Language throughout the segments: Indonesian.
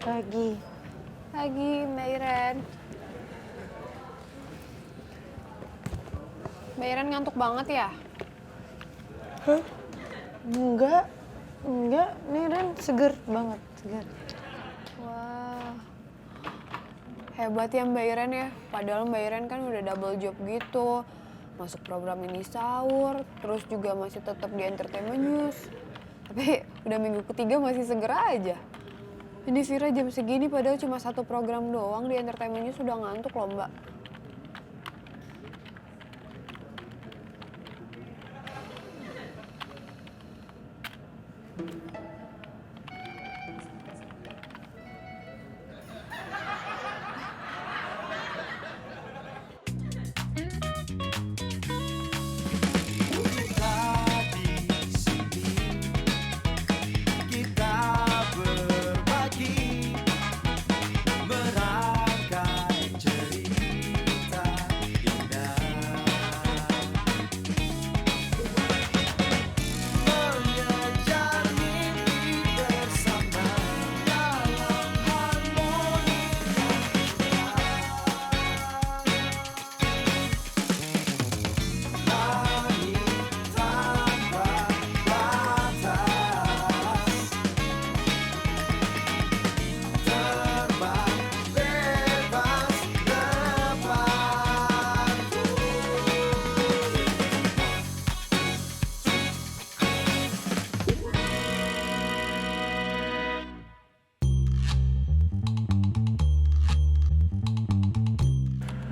Pagi. Pagi, Mbak Iren. Mbak Iren ngantuk banget ya? Hah? Enggak. Nih Ren seger banget, seger. Wah, hebat ya Mbak Iren ya. Padahal Mbak Iren kan udah double job gitu. Masuk program ini sahur, terus juga masih tetap di Entertainment News. Tapi udah minggu ketiga masih seger aja. Ini Vira jam segini padahal cuma satu program doang di Entertainment News udah ngantuk loh Mbak.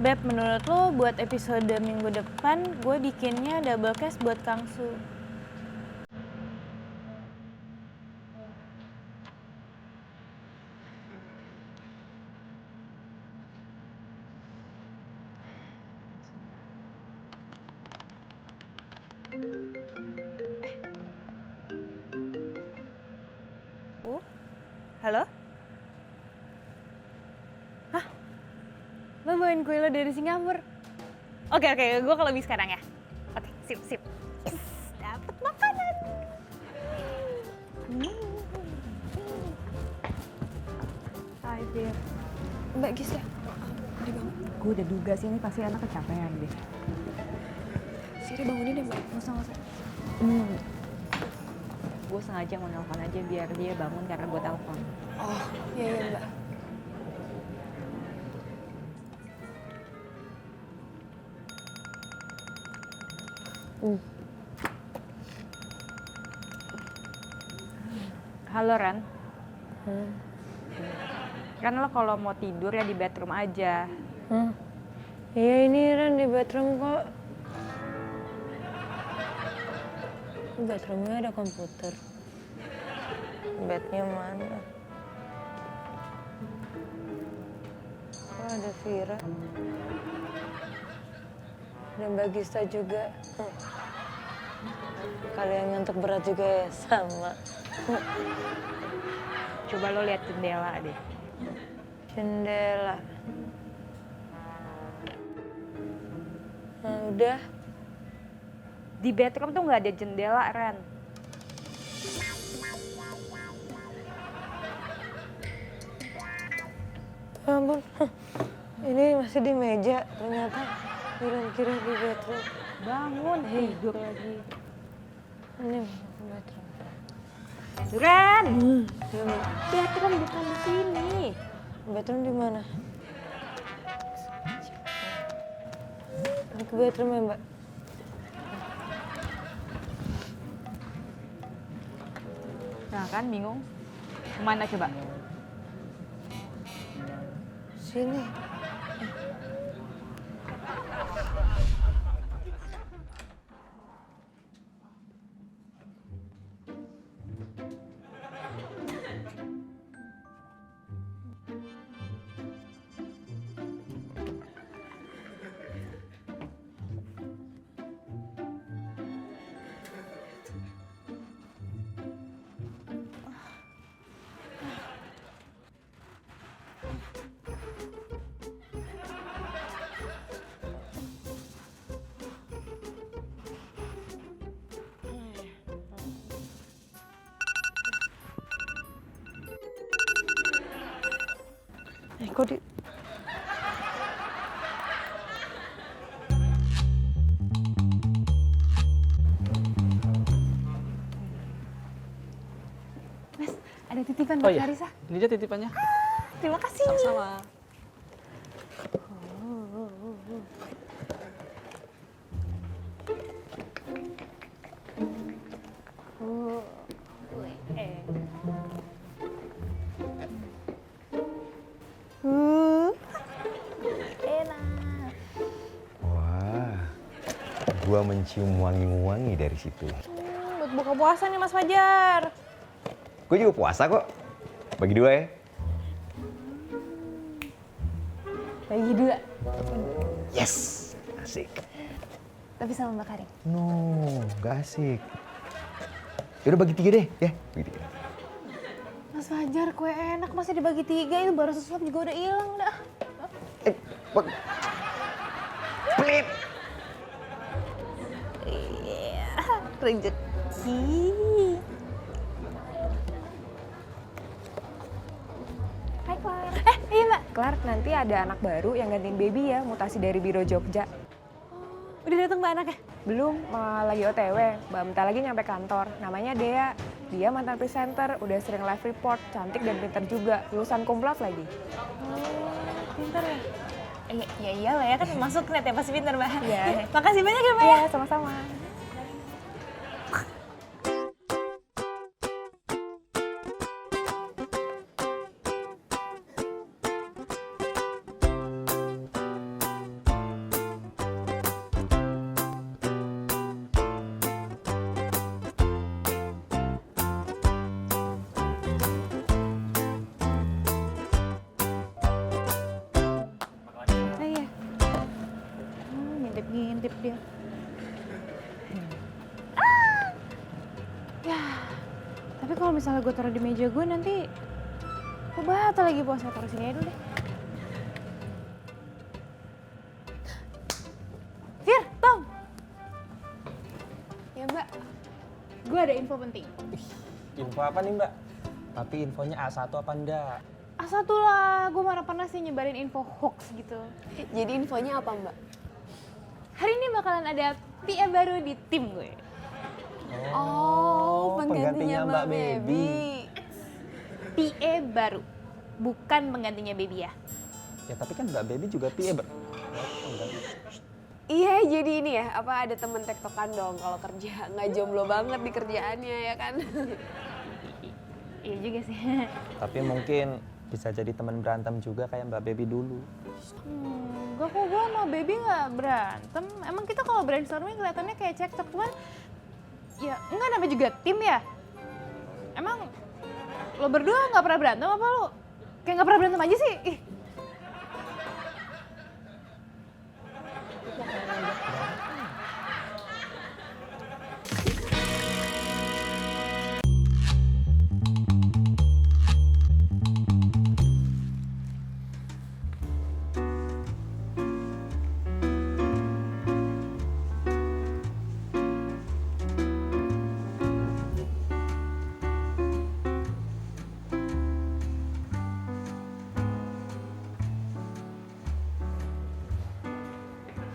Beb, menurut lo buat episode minggu depan gue bikinnya double cast buat Kangsu. Halo? Hah? Lo bawain kue lo dari Singapura? Oke, gue kalau lebih sekarang ya. Oke, sip. Yes, dapet makanan. Hai, Fir. Mbak Gis ya? Di bangun. Gue udah duga sih ini pasti anak kecapean deh. Vira bangunin deh Mbak. Nggak usah. Gue sengaja mau nelfon aja biar dia bangun karena gue telepon. Oh, iya Mbak. Halo, Ran. Kan lo kalau mau tidur ya di bedroom aja. Iya ini Ren di bedroom kok. Bedroomnya ada komputer. Bednya mana? Oh, ada Vira. Dan Mbak Gista juga. Kalian ngantuk berat juga ya, sama. Coba lo lihat jendela deh. Jendela. Nah, udah. Di bedroom tuh nggak ada jendela, Ran. Ya ampun, ini masih di meja. Ternyata kira-kira di bedroom. Bangun, tidur lagi. Ini bedroom. Ran! Ya, Mbak. Bedroom bukan di sini. Bedroom di mana? Ini ke bedroom ya, Mbak? Nah kan bingung. Kemana coba? Sini. kok di... Mas, ada titipan Oh buat iya, Larissa. ini aja titipannya. Terima kasih. Sama-sama. Wah, gua mencium wangi-wangi dari situ. Buat buka puasa nih Mas Fajar. Gue juga puasa kok. Bagi dua ya. Bagi 2. Yes, asik. Tapi sama Mbak Karin. No, gak asik. Yaudah bagi 3 deh, ya. Bagi 3. Mas Fajar, kue enak masih dibagi 3, itu baru sesuap juga udah hilang dah. Pelit. Rezeki. Hai Clara. Iya Mbak. Clara, nanti ada anak baru yang gantiin baby ya, mutasi dari Biro Jogja. Udah datang Mbak anaknya? Belum, lagi OTW. Bentar lagi nyampe kantor. Namanya Dea. Dia mantan presenter, udah sering live report, cantik dan pinter juga. Lulusan kumlot lagi. Pintar ya? Ya iyalah ya kan masuk net ya pasti pintar Mbak. Iya. Makasih banyak ya Mbak Iya, ya. sama-sama. Iya. Ngintip-ngintip dia. Ya, tapi kalau misalnya gue taruh di meja gue nanti gue batal lagi puasa. Taruh sini aja dulu deh. Fir, Tom, Ya Mbak. gue ada info penting. Info apa nih Mbak? Tapi infonya A1 apa enggak? Satu lah, gue marah panas sih nyebarin info hoax gitu. Jadi infonya apa Mbak? Hari ini bakalan ada PM baru di tim gue. Oh, penggantinya Mbak Baby. PA baru, bukan penggantinya baby ya. Ya tapi kan Mbak Baby juga PA Iya, jadi ini ya, apa ada temen tektokan dong kalau kerja. Nggak jomblo banget di kerjaannya ya kan? Iya juga sih. Tapi mungkin bisa jadi teman berantem juga kayak Mbak Baby dulu. Enggak kok, gue sama baby nggak berantem. Emang kita kalau brainstorming kelihatannya kayak cekcok, cuman ya enggak, namanya juga tim ya. Emang lo berdua nggak pernah berantem apa lo? Kayak nggak pernah berantem aja sih. Ih.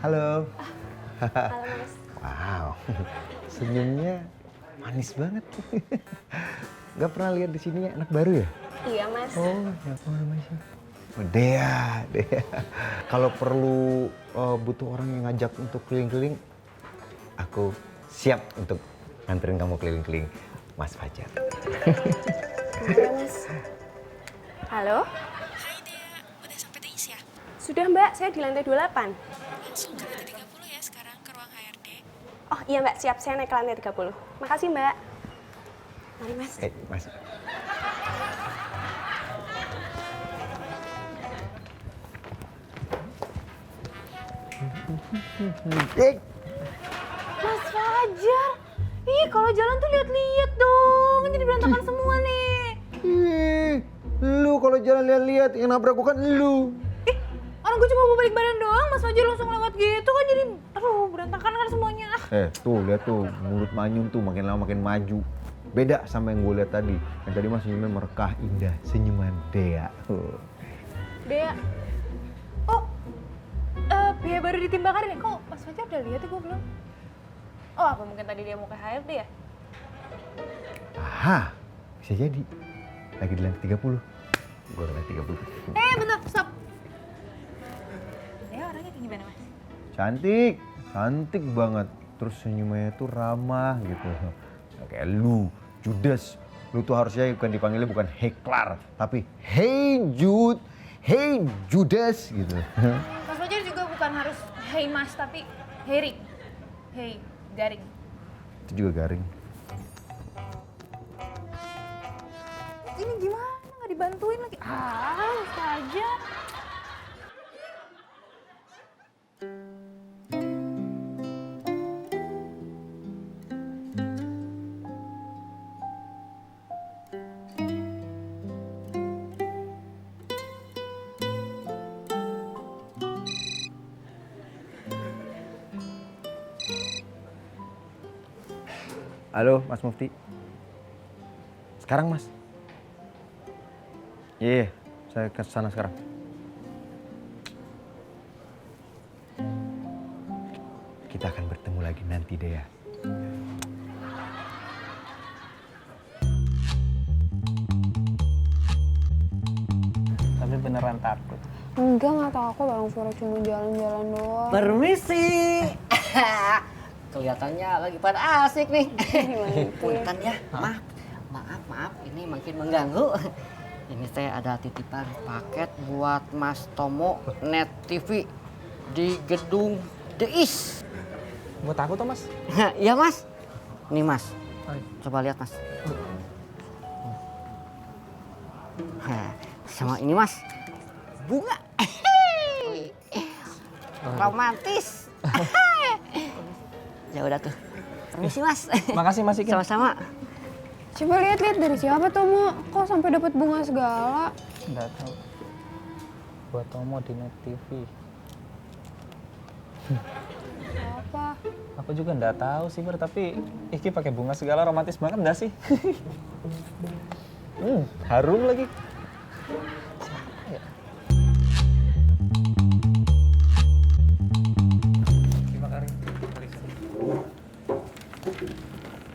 Halo. Halo Mas. Wow, senyumnya manis banget. Gak pernah lihat di sini anak baru ya? Iya Mas. Oh, siapa namanya sih? Oh, Dea. Kalau perlu butuh orang yang ngajak untuk keliling-keliling, aku siap untuk nganterin kamu keliling-keliling, Mas Fajar. Iya Mas. Halo? Hai Dea, udah sampai teis ya? Sudah Mbak, saya di lantai 28. Langsung ke lantai 30 ya sekarang ke ruang HRD. Oh iya Mbak, siap. Saya naik ke lantai 30. Makasih Mbak. Mari Mas. Mas. Mas Fajar, ih kalau jalan tuh lihat-lihat dong, kan jadi berantakan semua nih. Lu kalau jalan lihat-lihat yang nabrak gua kan lu. Orang gue cuma mau balik badan doang, Mas Fajar langsung lewat gitu kan jadi, aduh berantakan kan semuanya. Tuh lihat tuh mulut Manyun tuh makin lama makin maju. Beda sama yang gue lihat tadi. Yang tadi mah senyumnya merekah indah, senyuman Dea. Dea. Oh, biaya baru di tim Bakarin ya? Kok Mas Fajar udah lihat ya, gue belum? Oh, apa mungkin tadi dia mau ke HRD ya? Aha, bisa jadi. Lagi di lantai 30. Gue ke lantai 30. Bentar, stop. Dea orangnya kayak gimana, Mas? Cantik, cantik banget. Terus senyumnya tuh ramah gitu. Nggak kayak lu, Judas. Lu tuh harusnya bukan dipanggilnya bukan Heklar, tapi Hey Jude, Hey Judas gitu. Mas Fajar juga bukan harus hey Mas, tapi hey Rick. Hey Garing. Itu juga garing. Ini gimana? Nggak dibantuin lagi? Mas Fajar. Halo, Mas Mufti. Sekarang, Mas? Iya, saya ke sana sekarang. Kita akan bertemu lagi nanti, Dea. Tapi beneran takut. Enggak, nggak tahu, aku bareng Vero cuma jalan-jalan doang. Permisi. Kelihatannya lagi pada asik nih. Punten ya, maaf, ini makin mengganggu. Ini saya ada titipan paket buat Mas Tomo Net TV di gedung The East. Buat aku tuh, Mas. Iya, Mas. Nih, Mas. Coba lihat, Mas. Sama ini, Mas. Bunga. Romantis. Ya udah tuh. Permisi, Mas. Makasih, Mas Ikin. Sama-sama. Coba lihat-lihat dari siapa Tomo? Kok sampai dapat bunga segala? Nggak tahu. Buat Tomo di Net TV. Apa? Aku juga nggak tahu sih, Ber, tapi Iki pakai bunga segala romantis banget nggak sih? Harum lagi.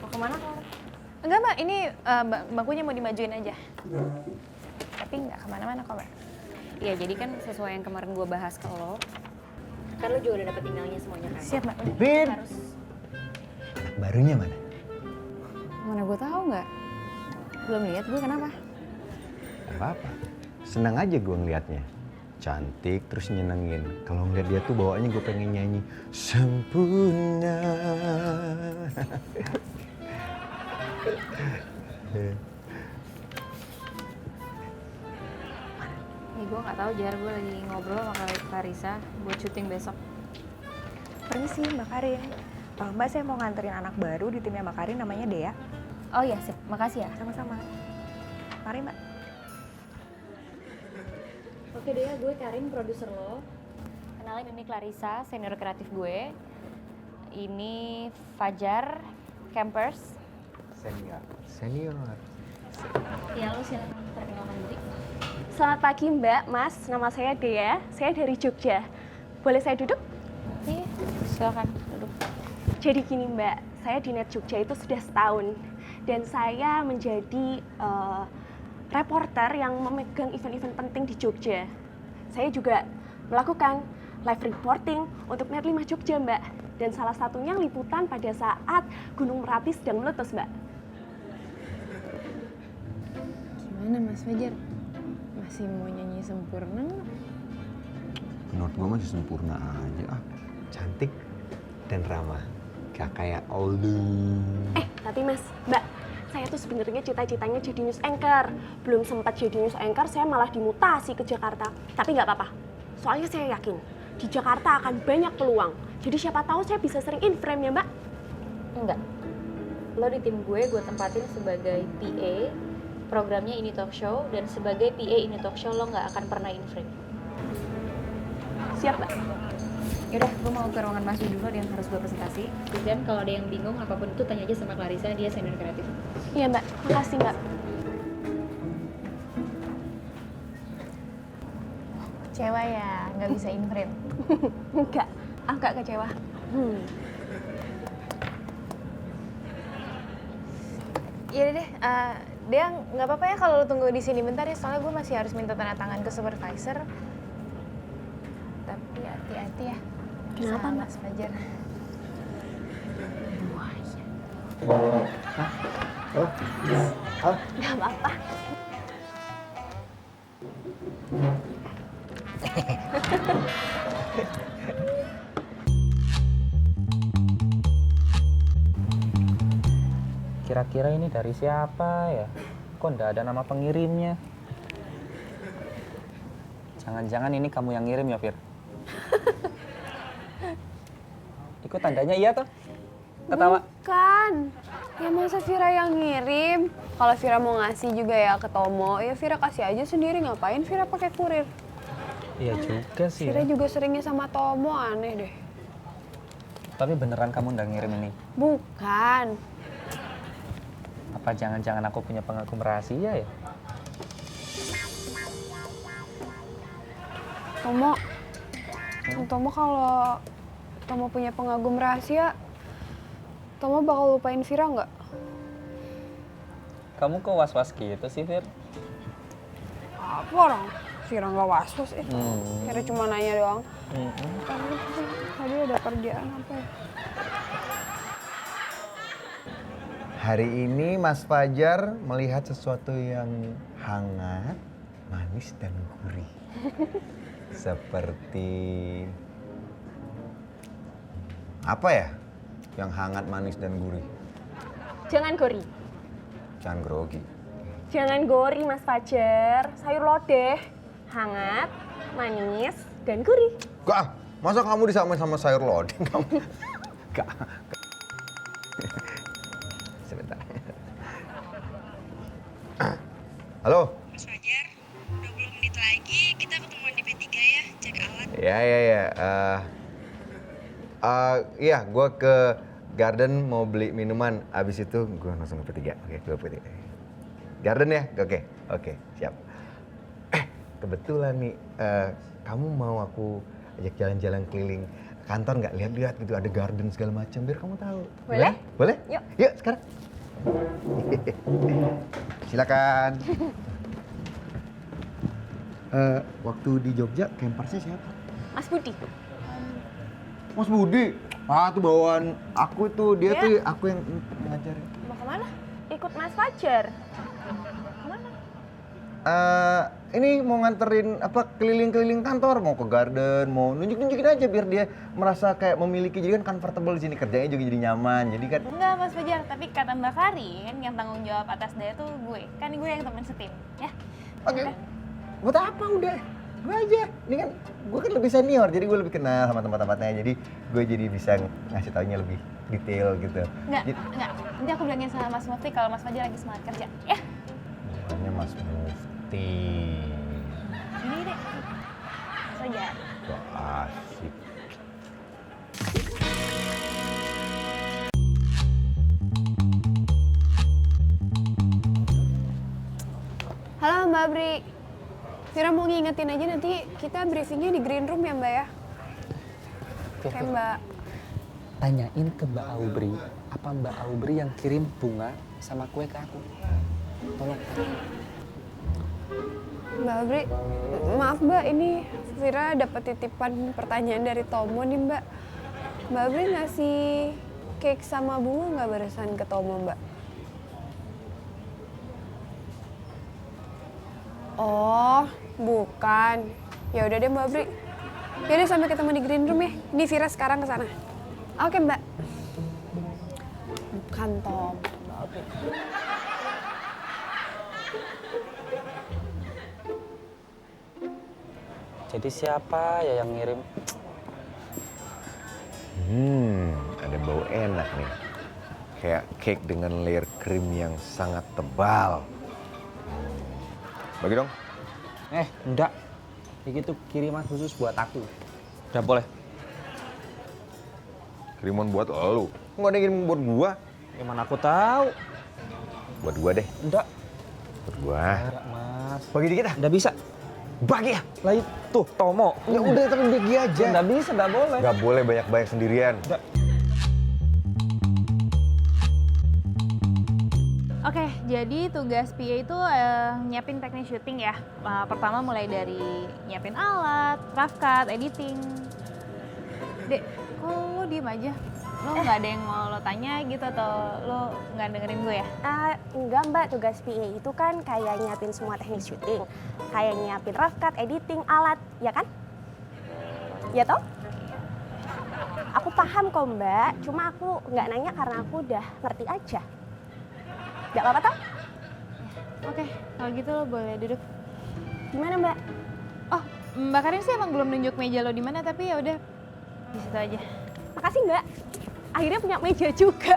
Mau kemana, Kor? Enggak, Mbak. Ini bangkunya mau dimajuin aja. Tapi nggak kemana-mana kok, Mbak. Iya, jadi kan sesuai yang kemarin gue bahas ke lo, kan lo juga udah dapet emailnya semuanya kan? Siap, Mbak. Bin, Harus. barunya mana? Mana gue tahu nggak? Belum lihat gue, kenapa? Apa-apa. Senang aja gue ngeliatnya. Cantik terus nyenengin. Kalau ngeliat dia tuh bawaannya gue pengen nyanyi sempurna. Nih gue nggak tahu, Jar, gue lagi ngobrol sama Clarissa buat syuting besok. Permisi, Mbak Karin. Mbak, saya mau nganterin anak baru di timnya Mbak Karin, namanya Dea. Oh iya, sip. Makasih ya. Sama-sama. Mari, Mbak. Oke deh, gue Karin, produser lo. Kenalin, ini Clarissa, senior kreatif gue. Ini Fajar, campers. Senior. Ya, lo silakan perkenalkan diri. Selamat pagi Mbak, Mas. Nama saya Dea. Saya dari Jogja. Boleh saya duduk? Iya, silakan duduk. Jadi gini Mbak, saya di Net Jogja itu sudah setahun. Dan saya menjadi reporter yang memegang event-event penting di Jogja. Saya juga melakukan live reporting untuk Net 5 Jogja Mbak. Dan salah satunya liputan pada saat Gunung Merapi sedang meletus Mbak. Gimana Mas Fajar? Masih mau nyanyi sempurna nggak? Menurut gue masih sempurna aja. Cantik dan ramah. Gak kayak Aldu. Tapi Mas, Mbak, saya tuh sebenarnya cita-citanya jadi news anchor. Belum sempat jadi news anchor, saya malah dimutasi ke Jakarta. Tapi nggak apa-apa, soalnya saya yakin di Jakarta akan banyak peluang. Jadi siapa tahu saya bisa sering in frame ya Mbak. Enggak. Lo di tim gue tempatin sebagai PA, programnya Ini Talk Show, dan sebagai PA Ini Talk Show lo nggak akan pernah in frame. Siap Mbak. Yaudah, gue mau ke ruangan Mas dulu, ada yang harus gue presentasi. Dan kalau ada yang bingung apapun itu tanya aja sama Clarissa, dia senior kreatif. Iya Mbak, makasih Mbak. Kecewa ya, nggak bisa in frame. Enggak, agak kecewa. Iya deh, dia nggak apa-apa ya kalau lo tunggu di sini bentar ya, soalnya gue masih harus minta tanda tangan ke supervisor. Tapi hati-hati ya. Kenapa, sama Mas Fajar. Nggak apa-apa. Kira-kira ini dari siapa ya? Kok nggak ada nama pengirimnya? Jangan-jangan ini kamu yang ngirim ya, Fir? Ikut tandanya iya tuh? Ketawa. Bukan. Ya masa Vira yang ngirim? Kalau Vira mau ngasih juga ya ke Tomo, ya Vira kasih aja sendiri. Ngapain Vira pakai kurir? Iya juga sih. Vira Ya. juga seringnya sama Tomo, aneh deh. Tapi beneran kamu nggak ngirim ini? Bukan. Apa jangan-jangan aku punya pengagum rahasia ya? Tomo kalau Tomo punya pengagum rahasia, Tomo bakal lupain Vira nggak? Kamu kok was-was gitu sih, Fir? Apa orang? Vira nggak was-was Vira cuma nanya doang. Tadi ada kerjaan apa ya? Hari ini Mas Fajar melihat sesuatu yang hangat, manis dan gurih. Seperti apa ya? Yang hangat, manis dan gurih. Jangan gori. Jangan grogi. Jangan gori, Mas Fajar. Sayur lodeh, hangat, manis, dan gurih. Gak, masa kamu disamain sama sayur lodeh? Kamu? Gak. Sebentar. Halo? Mas Fajar, 20 menit lagi kita ketemuan di P3 ya, cek alat. Ya. Iya, gue ke Garden mau beli minuman. Abis itu gue langsung ke P3. Oke, gue P3. Garden ya? Oke, siap. Kebetulan nih, kamu mau aku ajak jalan-jalan keliling kantor nggak? Lihat-lihat gitu, ada garden segala macam, biar kamu tahu. Boleh? Boleh? Yuk. Yuk, sekarang. Silakan. Waktu di Jogja, campersnya siapa? Mas Budi. Mas Budi. Ah, tuh bawaan aku tuh, dia tuh aku yang ngajarin. Mau kemana? Ikut Mas Fajar. Kemana? Ini mau nganterin apa keliling-keliling kantor, mau ke garden, mau nunjuk-nunjukin aja biar dia merasa kayak memiliki, jadi kan comfortable di sini, kerjanya juga jadi nyaman. Jadi kan Enggak Mas Fajar, tapi kata Mbak Karin yang tanggung jawab atas dia tuh gue. Kan gue yang temen setim, ya. oke. Buat apa udah? Gue aja. Ini kan gue kan lebih senior, jadi gue lebih kenal sama tempat-tempatnya. Jadi gue jadi bisa ngasih taunya lebih detail gitu. Enggak. Nanti aku bilangin sama Mas Mufti kalau Mas Fajar lagi semangat kerja, ya. Bukannya Mas Mufti. Ini deh. Mas Fajar. Kok asik. Halo Mbak Bri. Vira mau ngingetin aja nanti kita briefingnya di green room ya Mbak ya. Oke Mbak. Tanyain ke Mbak Aubry, apa Mbak Aubry yang kirim bunga sama kue ke aku? Tolong. Mbak Bri, maaf Mbak, ini Vira dapat titipan pertanyaan dari Tomo nih Mbak. Mbak Bri ngasih cake sama bunga nggak barusan ke Tomo Mbak? Oh, bukan. Ya udah deh Mbak Bri. Yaudah sampai ketemu di green room ya. Ini Vira sekarang ke sana. Oke Mbak. Bukan Tom. Mbak Bri. Jadi siapa ya yang ngirim? Ada bau enak nih. Kayak cake dengan layer krim yang sangat tebal. Bagi dong. Enggak. Ini tuh kiriman khusus buat aku. Udah boleh. Kiriman buat lu. Nggak ada yang kirim buat gua. Gimana aku tahu? Buat gua deh. Enggak. Buat gua. Enggak, Mas. Bagi dikit ah. Enggak bisa. Bagi ya? Lah itu, Tomo. Ya udah tapi bagi aja. Nggak bisa, nggak boleh. Nggak boleh banyak-banyak sendirian. Oke, jadi tugas PA itu nyiapin teknik syuting ya. Pertama mulai dari nyiapin alat, rough cut, editing. Dek, kok lo diem aja? Lo nggak ada yang mau lo tanya gitu atau lo nggak dengerin gue ya? Enggak mbak, tugas PA itu kan kayak nyiapin semua teknik syuting. Kayak nyiapin rough cut, editing, alat, ya kan? Ya toh? Aku paham kok mbak, cuma aku nggak nanya karena aku udah ngerti aja. Nggak apa-apa toh? Oke, kalau gitu lo boleh duduk. Gimana mbak? Oh, Mbak Karin sih emang belum nunjuk meja lo di mana, tapi ya udah di situ aja. Makasih mbak, akhirnya punya meja juga.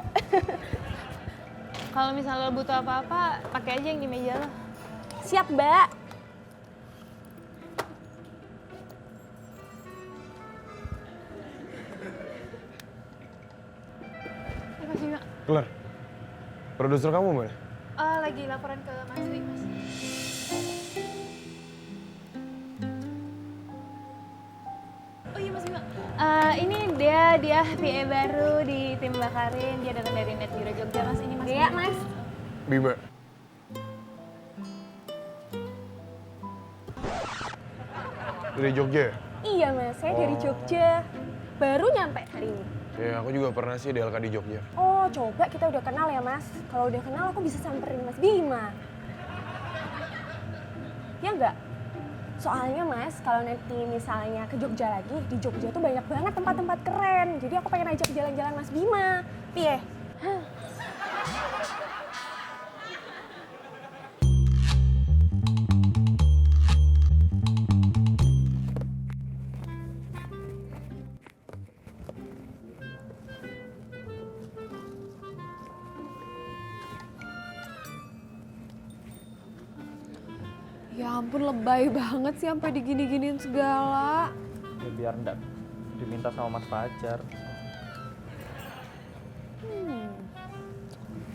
Kalau misalnya lo butuh apa-apa, pakai aja yang di meja lo. Siap mbak. Terima kasih, Mbak. Kelar. Produser kamu mana? Lagi laporan ke Mas Dwi, Mas. Oh iya Mas Bima. Ini dia PA baru di tim Mbak Karin. Dia datang dari Net Biro Jogja, Mas. Ini Mas. Iya mas. Bima. Dari Jogja ya? Iya mas, saya dari Jogja. Baru nyampe hari ini. Ya, aku juga pernah sih DLK di Jogja. Oh, coba kita udah kenal ya, Mas. Kalau udah kenal, aku bisa samperin Mas Bima. Ya enggak? Soalnya, Mas, kalau nanti misalnya ke Jogja lagi, di Jogja tuh banyak banget tempat-tempat keren. Jadi aku pengen ajak jalan-jalan Mas Bima. Piye? Ya ampun, lebay banget sih sampai digini-giniin segala. Ya biar enggak diminta sama Mas Fajar.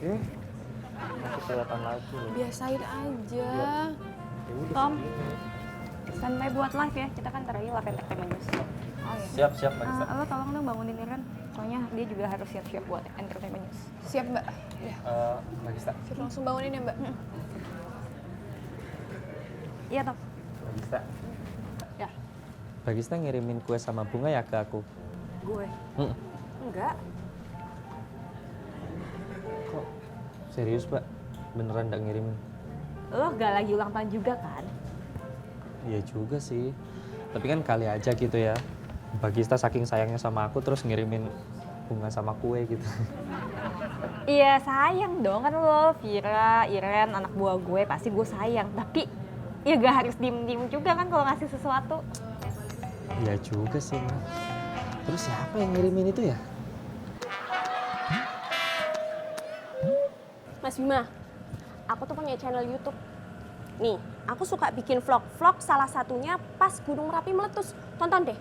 Masih kelihatan lagi loh. Biasain aja. Tom, standby buat live ya. Kita kan ntar lagi live entertainment news. Oh iya. Siap, siap, Mbak Gista. Lo tolong dong bangunin Iren. Soalnya dia juga harus siap-siap buat entertainment news. Siap, Mbak. Ya, Mbak Gista. siap langsung bangunin ya, Mbak. Iya, Tom. Mbak Gista. Ya. Mbak Gista ngirimin kue sama bunga ya ke aku. Gue? Mm. Enggak. Kok serius, Mbak? Beneran nggak ngirimin? Lo gak lagi ulang tahun juga kan? Iya juga sih. Tapi kan kali aja gitu ya. Mbak Gista saking sayangnya sama aku terus ngirimin bunga sama kue gitu. Iya sayang dong, kan lo, Vira, Iren, anak buah gue, pasti gue sayang. Tapi ya gak harus diem-diem juga kan kalau ngasih sesuatu. Iya juga sih, Mbak. Terus siapa yang ngirimin itu ya? Mas Bima, aku tuh punya channel YouTube. Nih, aku suka bikin vlog-vlog, salah satunya pas Gunung Merapi meletus. Tonton deh.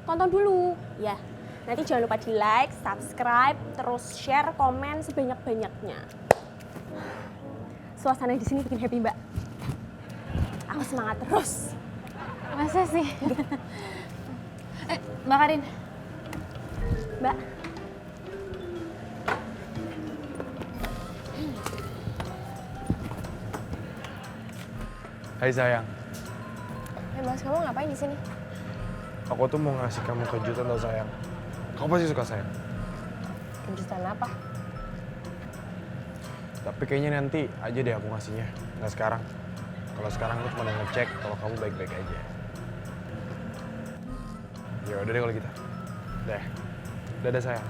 Tonton dulu. Ya, nanti jangan lupa di like, subscribe, terus share, komen sebanyak-banyaknya. Suasana di sini bikin happy, Mbak. Aku semangat terus. Masa sih? Mbak Karin. Mbak. Hai sayang, Mas, kamu ngapain di sini? aku tuh mau ngasih kamu kejutan tau sayang. Kamu pasti suka sayang. Kejutan apa? Tapi kayaknya nanti aja deh aku ngasihnya, nggak sekarang. Kalau sekarang aku cuma ngecek kalau kamu baik-baik aja. Ya udah deh kalau gitu. Deh, dadah sayang.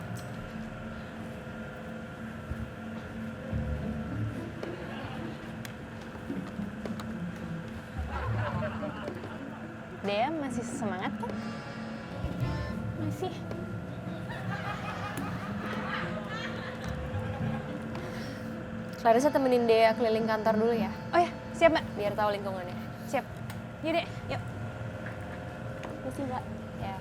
Dea masih semangat kan? Masih. Clarissa temenin Dea keliling kantor dulu ya, Oh ya, siap Mbak. biar tahu lingkungannya. Siap. Yuk deh, yuk. Masih, Mbak. Ya.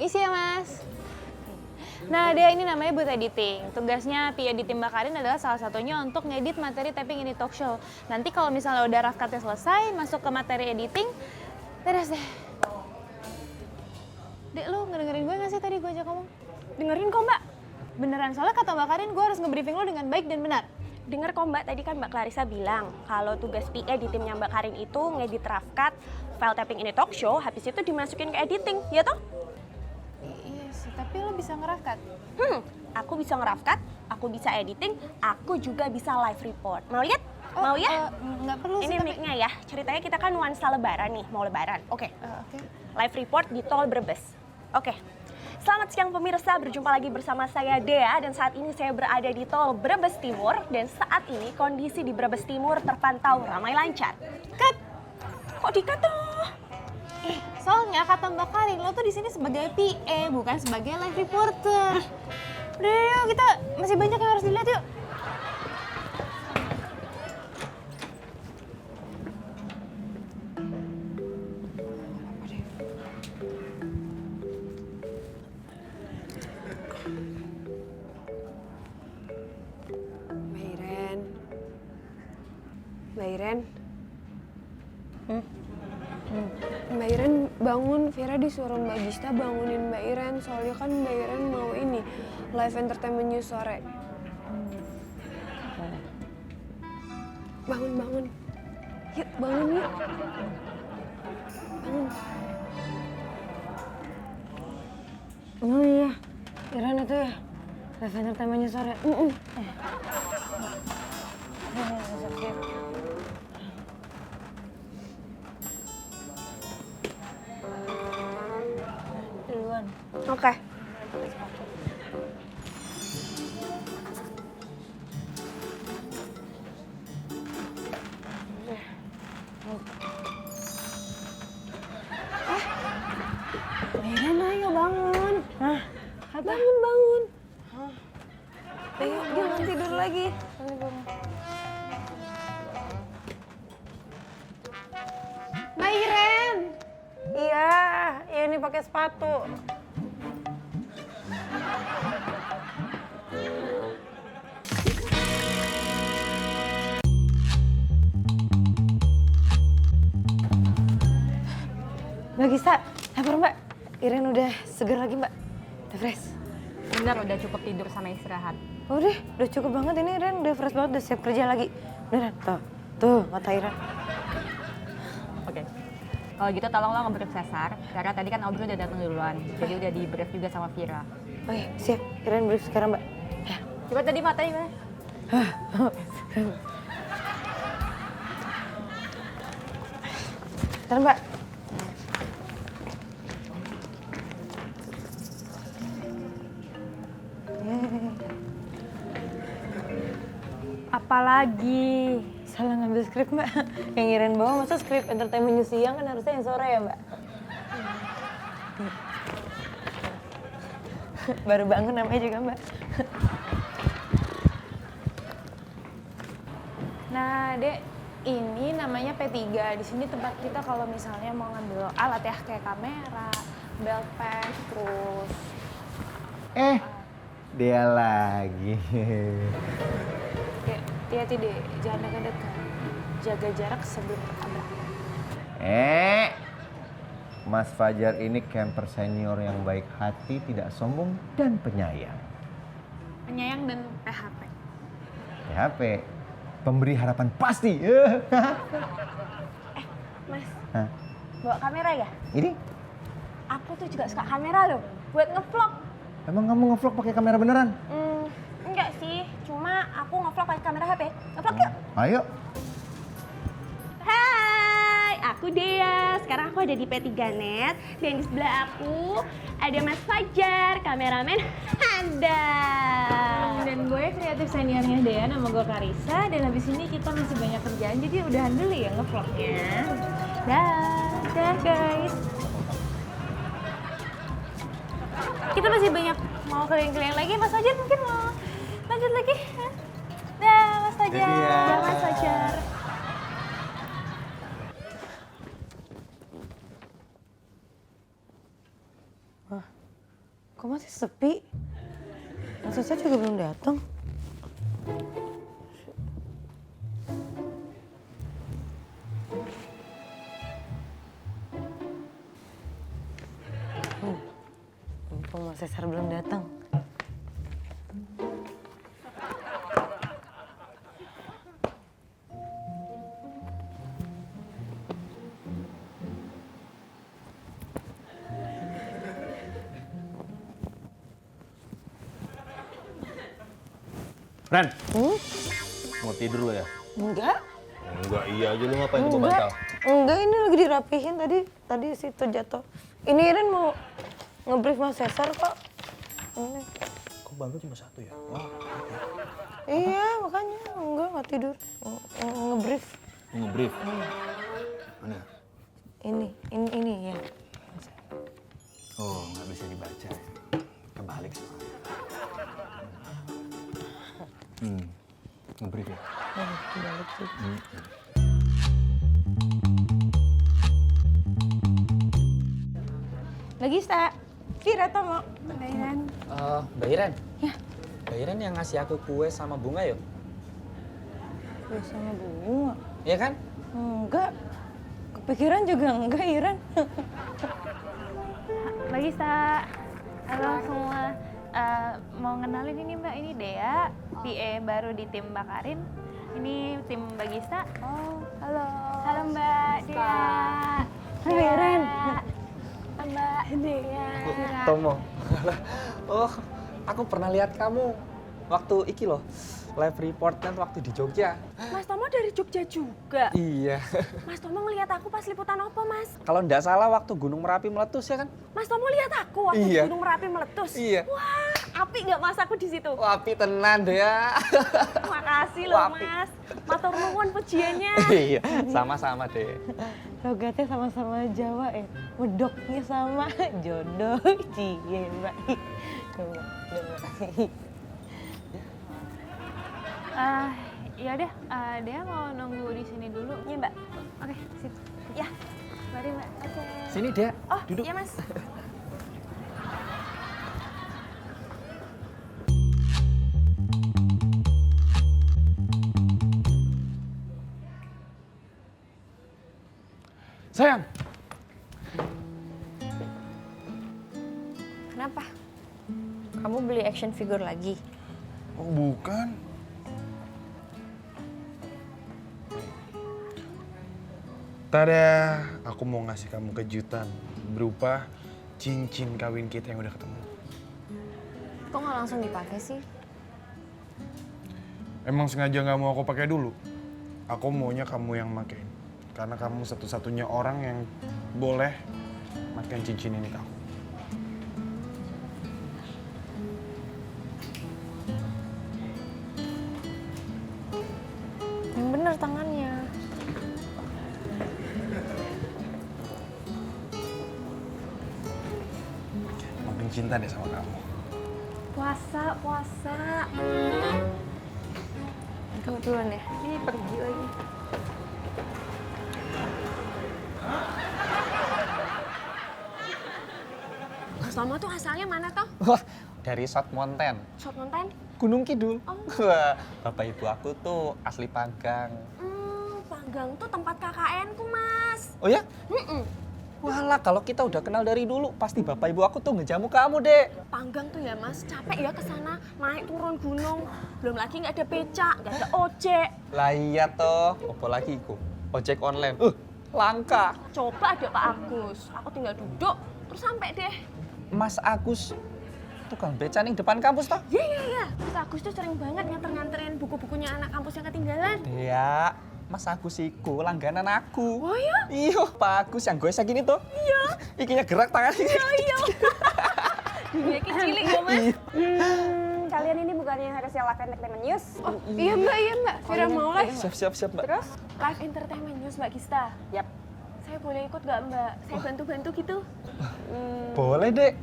Isi ya Mas. Nah, dia ini namanya booth editing. Tugasnya PA di tim Mbak Karin adalah salah satunya untuk ngedit materi tapping ini talk show. Nanti kalau misalnya udah rough cut-nya selesai, masuk ke materi editing, beres deh. Dek, lu ngedengerin gue gak sih tadi gue ajak ngomong? Dengerin kok Mbak. Beneran, soalnya kata Mbak Karin gue harus nge-briefing lo dengan baik dan benar. Dengar kok Mbak, tadi kan Mbak Clarissa bilang kalau tugas PA di timnya Mbak Karin itu ngedit rough cut, file tapping ini talk show, habis itu dimasukin ke editing, ya toh? Iya sih, tapi lo bisa nge-rough cut. Aku bisa nge-rough cut, aku bisa editing, aku juga bisa live report. Mau lihat? Mau ya? Nggak perlu sih, Ini tapi... mic-nya ya, ceritanya kita kan nuansa lebaran nih, mau lebaran. Oke. Live report di Tol Brebes. Oke. Selamat siang pemirsa, berjumpa lagi bersama saya Dea dan saat ini saya berada di Tol Brebes Timur dan saat ini kondisi di Brebes Timur terpantau ramai lancar. Cut! Kok di-cut tuh? Soalnya kata Mbak Karin, lo tuh di sini sebagai PA, bukan sebagai live reporter. Udah yuk, kita masih banyak yang harus dilihat yuk. Mbak Iren bangun, Vira disuruh Mbak Gista bangunin Mbak Iren, soalnya kan Mbak Iren mau ini, live entertainment news sore. Bangun. Yuk, bangun yuk. Bangun. Oh iya, Iren itu ya, live entertainment sore. Duluan. Oke. Iren ayo bangun. Hah? Bangun. Ayo, jangan tidur lagi. Mbak Iren. Iya, ini pakai sepatu. Mbak Gista, lapar Mbak. Iren udah seger lagi Mbak. Udah fresh. Bener, udah cukup tidur sama istirahat. Oh udah cukup banget ini Iren. Udah fresh banget, udah siap kerja lagi. Beneran, tuh mata Iren. Oke. Kalau gitu tolong lo nge-brief Cesar, karena tadi kan Audrey udah datang duluan. Jadi udah di-brief juga sama Vira. Oh iya, siap. Iren brief sekarang Mbak. Ya. Coba tadi matanya gimana? Bentar Mbak. Apalagi? Salah ngambil skrip Mbak. Yang Iren bawa masa skrip entertainment news siang kan harusnya yang sore ya Mbak. Baru bangun namanya juga Mbak. Nah, Dek, ini namanya P3. Di sini tempat kita kalau misalnya mau ngambil alat ya kayak kamera, belt pen, terus dia lagi. Hati-hati deh, jangan dekat-dekat. Jaga jarak sebelum tertabrak. Mas Fajar ini camper senior yang baik hati, tidak sombong dan penyayang. Penyayang dan PHP. PHP, pemberi harapan pasti. Mas, Hah? bawa kamera ya? Ini? Aku tuh juga suka kamera loh, buat ngevlog. Emang kamu ngevlog pakai kamera beneran? Enggak sih, cuma aku ngevlog pakai kamera HP. Ngevlog yuk. Ayo. Hai, aku Dea. Sekarang aku ada di P3net dan di sebelah aku ada Mas Fajar, kameramen handal. Dan gue kreatif seniornya Dea, nama gue Clarissa. Dan habis ini kita masih banyak kerjaan, jadi udahan dulu ya ngevlognya. Dah guys. Kita masih banyak mau keliling-keliling lagi. Mas Fajar mungkin mau lanjut lagi? Dah Mas Fajar. Dah Mas Fajar. Kok masih sepi? Mas Sasa juga belum datang. Mumpung Mas Cesar belum datang. Ren, mau tidur lo ya? Enggak. Enggak, iya aja lu ngapain tuh Enggak. bantal? Enggak, ini lagi dirapihin tadi situ jatuh. Ini Iren mau ngebrief Mas Cesar kok. Ini. Kok bantal cuma satu ya? Wah, Iya, makanya enggak tidur. Ngebrief. ngebrief. Mana? Ini ya. Oh, nggak bisa dibaca ya. Kebalik soalnya. Ngebrief ya? Kebalik sih. Bagista, Vira Tomo. Mbak Iren. Ya. Mbak Iren yang ngasih aku kue sama bunga yuk. Kue sama bunga? Iya kan? Enggak. Kepikiran juga enggak, Iren. Bagista, halo semua. Mau kenalin ini Mbak, ini Dea, PA baru di tim Mbak Karin. Ini tim Bagista. Oh, halo. Halo Mbak Dea. Halo Iren. Mbak Dea. Tomo. Oh, aku pernah lihat kamu waktu iki loh, live report kan waktu di Jogja. Mas Tomo dari Jogja juga? Iya. Mas Tomo ngeliat aku pas liputan apa, Mas? Kalau nggak salah waktu Gunung Merapi meletus ya kan? Mas Tomo lihat aku waktu Iya. Gunung Merapi meletus? Iya. Wah, api nggak Mas aku di situ? Wapi tenan deh ya. Makasih loh, Wapi. Mas. Matur nuwun pujiannya. Iya, sama-sama deh. Logatnya sama-sama Jawa ya. Medoknya sama. Jodoh. Cie, Mbak. Coba. Ya deh, Dea mau nunggu di sini dulu. Iya, Mbak. Oke, situ. Ya. Mari Mbak. Oke. Sini dia. Oh, Duduk. iya, Mas. Sayang, Kenapa? Kamu beli action figure lagi? oh bukan. Tada, aku mau ngasih kamu kejutan berupa cincin kawin kita yang udah ketemu. Kok nggak langsung dipakai sih? Emang sengaja nggak mau aku pakai dulu. Aku maunya kamu yang makein. Karena kamu satu-satunya orang yang boleh makan cincin ini ke aku. Yang bener tangannya. Makin cinta deh sama kamu. Puasa. Kamu duluan ya? Ini pergi lagi. Mas Tomo tuh asalnya mana toh? Wah, dari South Mountain, Shot Mountain? Gunung Kidul. Oh. Wah, bapak ibu aku tuh asli Panggang. Panggang tuh tempat KKN ku, Mas. Oh ya? Walah, kalau kita udah kenal dari dulu, pasti bapak ibu aku tuh ngejamu kamu, Dek. Panggang tuh ya, Mas. Capek ya ke sana, naik turun gunung. Belum lagi nggak ada becak, nggak ada ojek. Lah iya toh, apa lagi iku? Ojek online. Langka. Coba ada Pak Agus. Aku tinggal duduk, terus sampai deh. Mas Agus, tukang beca nih depan kampus toh? Iya. Pak Agus tuh sering banget nganter-nganterin buku-bukunya anak kampus yang ketinggalan. Iya, Mas Agus iku langganan aku. Oh ya? Iya, Pak Agus yang gosek gini tuh. Iya. Ikinya gerak tangan. Iya. Dunia kecilik ya, Mas. Kalian ini bukannya harusnya live entertainment news? Oh, iya Mbak. Vira mau live. Siap, Mbak. Terus? Live entertainment news Mbak Gista. Yap. Saya boleh ikut nggak Mbak? Saya bantu-bantu gitu. Boleh, Dek.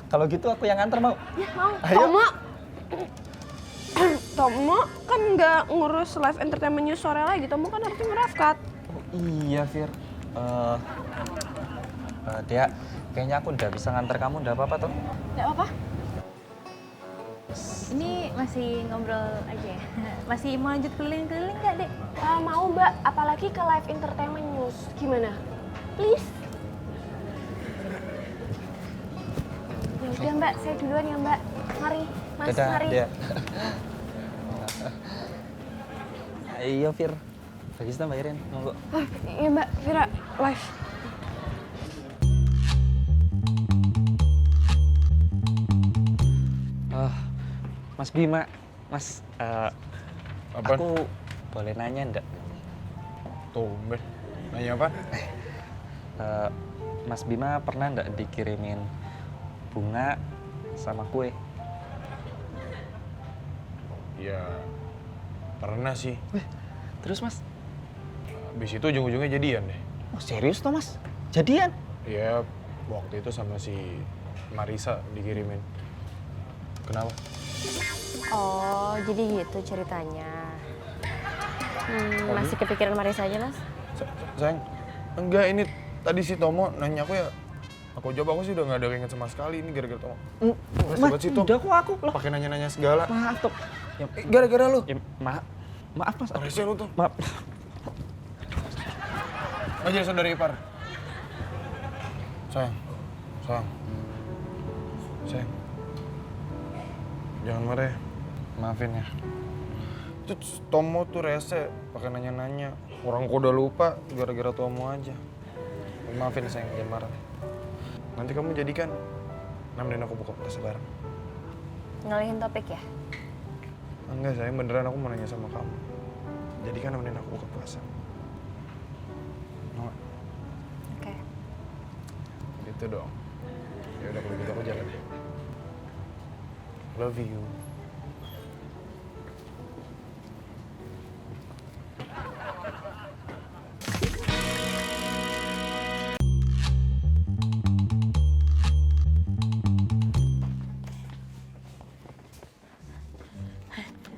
Kalau gitu aku yang antar mau. Ya mau. Ayo. Tomo kan nggak ngurus live entertainment news sore lagi. Tomo kan harusnya ngerafkat. Oh, iya, Fir. Dea, kayaknya aku udah bisa ngantar kamu, udah apa-apa tuh? Nggak apa-apa. Ini masih ngobrol aja ya? Masih mau lanjut keliling-keliling nggak, Dek? Mau Mbak, apalagi ke live entertainment news. Gimana? Please. Ya udah Mbak, saya duluan ya Mbak. Mari, Mas, Dadah, mari. Dea. Iya, Fir. Bagista bayarin, monggo. Iya Mbak, Vira, live. Mas Bima, Mas, Apaan? aku boleh nanya enggak? Tumben. Nanya apa? Mas Bima pernah enggak dikirimin bunga sama kue? Ya, pernah sih. Terus Mas? Habis itu ujung-ujungnya jadian deh. Oh, serius toh Mas? Jadian? Ya, waktu itu sama si Marisa dikirimin. Kenapa? Oh, jadi gitu ceritanya. Masih kepikiran Marisa aja, Mas? Sayang, enggak, ini tadi si Tomo nanya aku ya. Aku jawab, aku sih udah gak ada keinget sama sekali. Ini gara-gara Tomo. Mas, si Tomo. Udah kok aku loh. Pakai nanya-nanya segala. Maaf toh. Ya, gara-gara lu. Ya, maaf Mas. Rese lu tuh. Maaf. Nggak jadi saudara ipar. Sayang. Jangan marah ya. Maafin ya. Terus Tomo tuh rese, pakai nanya-nanya. Orang kok udah lupa gara-gara Tomo aja. Maafin sayang, jangan marah. Nanti kamu jadikan nemenin aku buka puasa bareng. Ngalihin topik ya? Enggak sayang, beneran aku mau nanya sama kamu. Jadikan nemenin aku buka puasa. Mau nggak? Oke. Gitu dong. Ya udah kalau gitu aku jalan. Love you.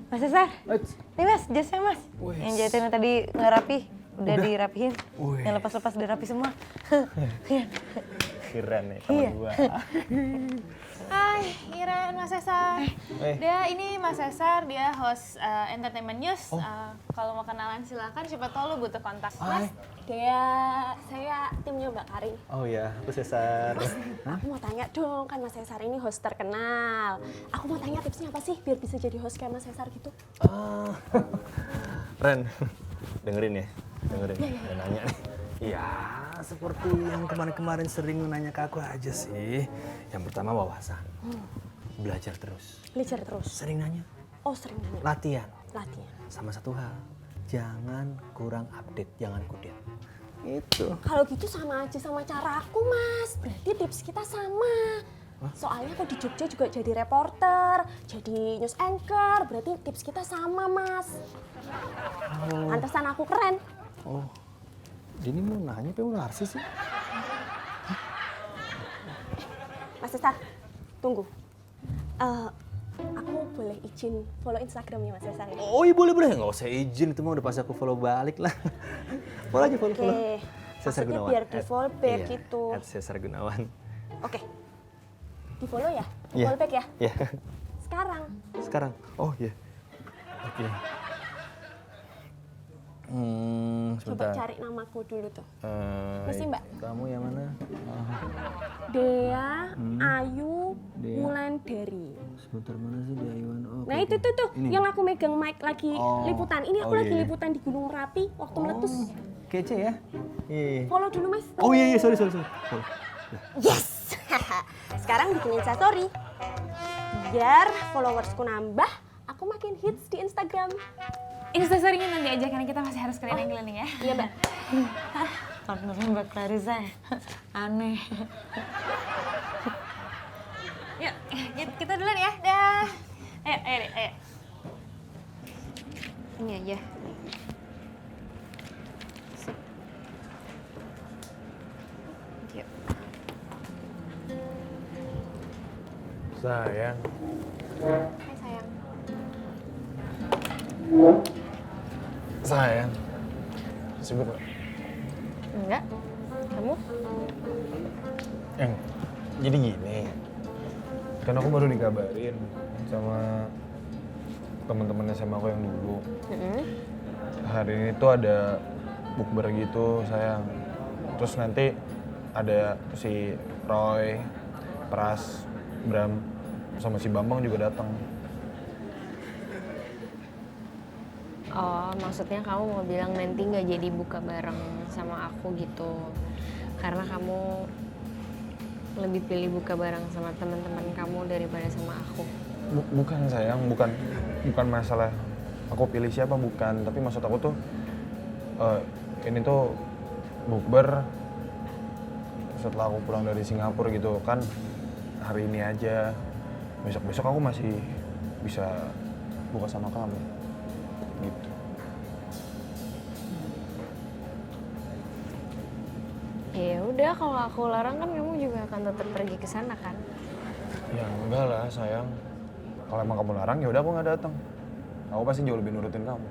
Mas Cesar, nih Mas, jasnya Mas. Yang jahitannya tadi nggak rapi, udah dirapihin. Yang lepas-lepas udah rapi semua. Keren nih teman gua. Hai, Iren, Mas Cesar. Dia ini Mas Cesar, dia host Entertainment News. Kalau mau kenalan silakan, siapa tahu lo butuh kontak. Mas, Dea, saya timnya Mbak Karin. Oh ya, aku Cesar. Aku mau tanya dong, kan Mas Cesar ini host terkenal. Aku mau tanya tipsnya apa sih biar bisa jadi host kayak Mas Cesar gitu? Ren, dengerin ya. Ada nanya nih. Ya, seperti yang kemarin-kemarin sering nanya ke aku aja sih. Yang pertama wawasan. Belajar terus. Belajar terus. Sering nanya. Oh, sering nanya. Latihan. Sama satu hal, jangan kurang update, jangan kudet. Itu. Kalau gitu sama aja sama cara aku, Mas. Berarti tips kita sama. Soalnya aku di Jogja juga jadi reporter, jadi news anchor. Berarti tips kita sama, Mas. Pantesan aku keren. Oh, Dini mau nanya apa udah narsis sih? Mas Cesar, tunggu. Aku boleh izin follow Instagramnya Mas Cesar ya? Oh iya boleh. Nggak usah izin, itu mah udah pasti aku follow balik lah. Follow aja, follow. Oke, Cesar maksudnya Gunawan. biar di follow back gitu. Cesar Gunawan. Oke, di follow ya? Di Iya. follow back ya? Iya. Sekarang. Oh iya. Oke. Coba Sebentar. cari namaku dulu tuh. Mesti Mbak? Kamu yang mana? Dea Ayu Dea. Wulandari. Sebentar, mana sih di Ayuan? Oh, Nah oke, itu oke. tuh Ini? yang aku megang mic lagi Oh. liputan. Ini aku Oh, lagi iya. liputan di Gunung Merapi waktu meletus. Kece ya? Iya. Follow dulu Mas. Oh iya, sorry. Follow. Yes! Sekarang bikin instastory. Biar followersku nambah, aku makin hits di Instagram. Instastory-nya nanti aja karena kita masih harus keliling-keliling ya. Iya, Mbak. Partnernya Mbak Clarissa ya? Aneh. Yuk, kita duluan ya. Dah. Ayo. Ini aja. Yuk. Sayang. Hai sayang. Sayang. Sibuk nggak? Enggak. Kamu? Jadi gini. Kan aku baru dikabarin sama teman-teman SMA aku yang dulu. Hari ini tuh ada bukber gitu sayang. Terus nanti ada si Roy, Pras, Bram, sama si Bambang juga datang. Oh, maksudnya kamu mau bilang nanti nggak jadi buka bareng sama aku gitu. Karena kamu lebih pilih buka bareng sama teman-teman kamu daripada sama aku. Bukan sayang, bukan masalah aku pilih siapa, bukan. Tapi maksud aku tuh ini tuh bukber setelah aku pulang dari Singapura gitu kan, hari ini aja. Besok-besok aku masih bisa buka sama kamu gitu. Ya udah, kalau aku larang kan kamu juga akan tetap pergi ke sana kan? Ya enggak lah sayang. Kalau emang kamu larang ya udah aku nggak datang. Aku pasti jauh lebih nurutin kamu.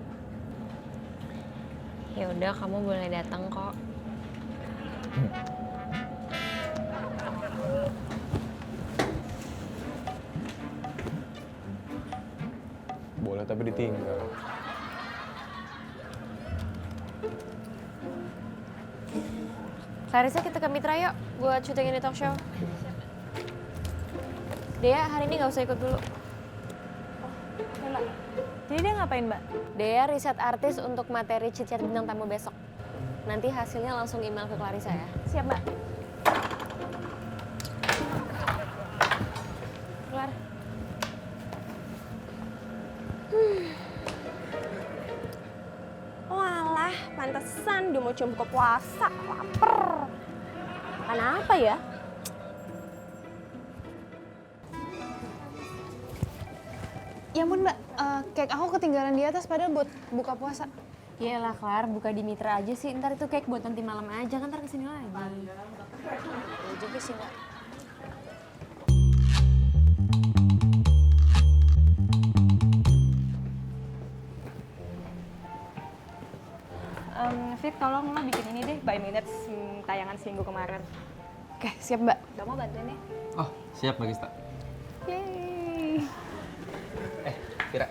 Ya udah, kamu boleh datang kok. Boleh tapi ditinggal. Clarissa, kita ke Mitra yuk buat syuting ini talk show. Dea hari ini nggak usah ikut dulu. Jadi dia ngapain, Mbak? Dea riset artis untuk materi Cicat Bintang Tamu besok. Nanti hasilnya langsung email ke Clarissa ya. Siap, Mbak. Kelar. Walah, pantesan dia mau coba buka puasa, lapar. Makan apa ya? Ya ampun, Mbak, cake aku ketinggalan di atas padahal buat buka puasa. Iyalah, Klar, buka di Mitra aja sih. Ntar itu cake buat nanti malam aja, kan ntar kesini lagi. Ya juga sih, Mbak. Fit, tolong lo bikin ini deh, by minutes tayangan seminggu kemarin. Oke, siap, Mbak. Udah mau bantuin ya? Oh, siap Mbak Gista. Yeay. Kira,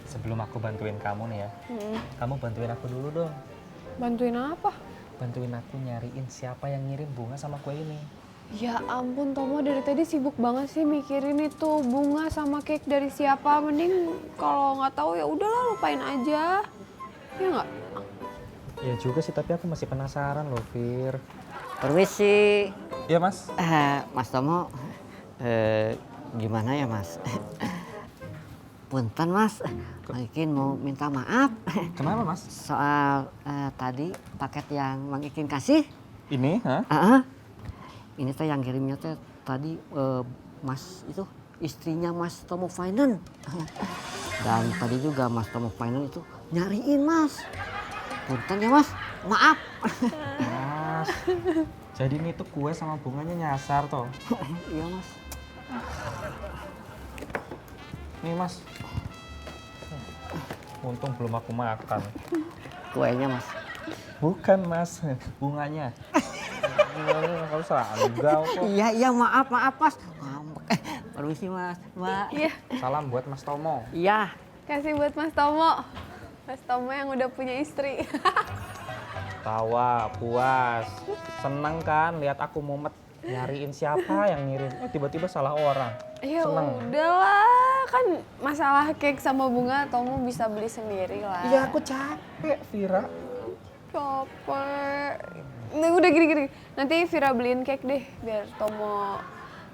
sebelum aku bantuin kamu nih ya, kamu bantuin aku dulu dong. Bantuin apa? Bantuin aku nyariin siapa yang ngirim bunga sama kue ini. Ya ampun, Tomo dari tadi sibuk banget sih mikirin itu bunga sama cake dari siapa. Mending kalau nggak tahu ya udahlah, lupain aja. Ya nggak? Ya juga sih, tapi aku masih penasaran loh, Fir. Permisi. Iya, Mas. Mas Tomo, gimana ya, Mas? Punten, Mas. Mungkin mau minta maaf. Kenapa, Mas? Soal tadi paket yang Mang Ikin kasih. Ini, ha? Ini teh yang kirimnya teh tadi Mas itu istrinya Mas Tomo Finance. Dan tadi juga Mas Tomo Finance itu nyariin, Mas. Punten ya, Mas. Maaf. Mas, jadi ini tuh kue sama bunganya nyasar toh? Iya, Mas. Nih, Mas. Untung belum aku makan. Kuenya, Mas. Bukan, Mas. Bunganya. Kalau salah enggak kok. Iya, maaf, Mas. Ngambek. Permisi, Mas. Mbak. Iya. Salam buat Mas Tomo. Iya. Kasih buat Mas Tomo. Mas Tomo yang udah punya istri. Tawa, puas. Seneng kan lihat aku mumet nyariin siapa yang ngirim. Tiba-tiba salah orang. Ya Seneng. udahlah, kan masalah cake sama bunga Tomo bisa beli sendiri lah. Iya, aku capek, Vira. Capek. Nah, udah gini. Nanti Vira beliin cake deh biar Tomo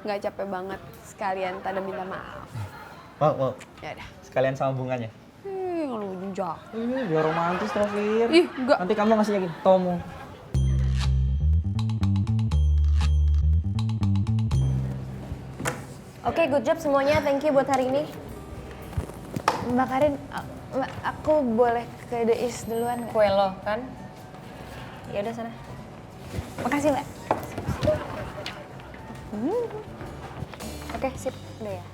nggak capek banget. Sekalian tanda minta maaf. Mau. Ya udah. Sekalian sama bunganya. Kalau jujur. Biar romantis toh, Fir. Ih, enggak. Nanti kamu ngasih yakin Tomo. Oke, good job semuanya. Thank you buat hari ini. Mbak Karin, aku boleh ke The East duluan nggak? Kue lo kan? Ya udah sana. Makasih, Mbak. Oke, sip. Udah ya.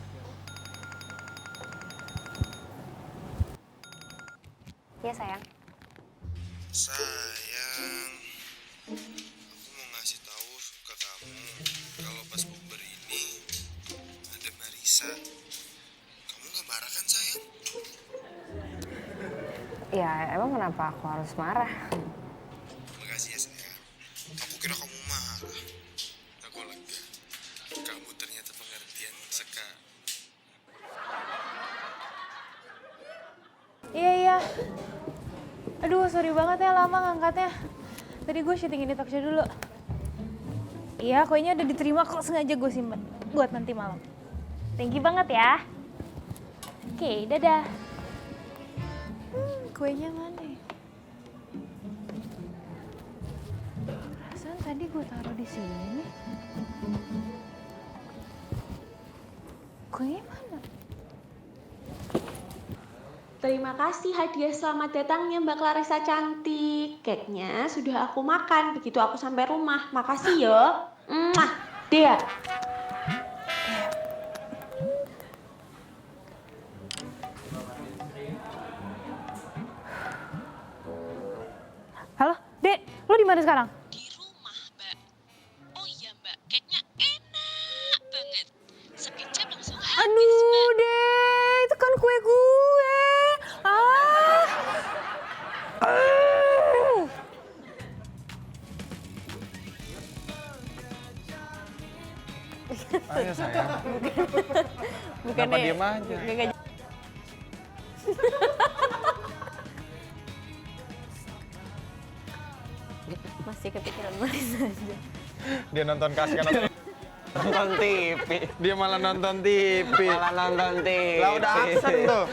Ya sayang. Sayang, aku mau ngasih tahu ke kamu kalau pas bukber ini ada Marisa. Kamu emang kenapa aku harus marah? Makasih ya sayang. Aku kira kamu marah. Aku lega. Kamu ternyata pengertian sekali. Iya. Aduh, sorry banget ya lama ngangkatnya. Tadi gue syuting ini talk show dulu. Iya, kuenya udah diterima kok, sengaja gue simpen buat nanti malam. Thank you banget ya. Oke, dadah. Kuenya mana ya? Perasaan tadi gue taruh di sini. Kuenya mana? Terima kasih hadiah selamat datangnya Mbak Clarissa cantik. Cake-nya sudah aku makan begitu aku sampai rumah. Makasih ya. Dea. Halo, Dek, lo di mana sekarang? Di rumah, Mbak. Oh iya, Mbak. Cake-nya enak banget. Sekejap langsung habis, Aduh, Dek, itu kan kue gue. Ayo sayang. Bukan Kenapa diem aja? Masih kepikiran Marisa aja. Dia nonton kasih nonton TV. Dia malah nonton TV. Lah udah absen tuh.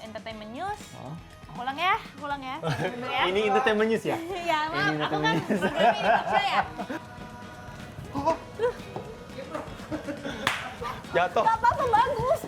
Entertainment news. Ulang ya. Dulu ya. Ini entertainment news ya? Ya, maaf, aku kan programnya ini talk show ya. Jatuh. Gak apa-apa, bagus.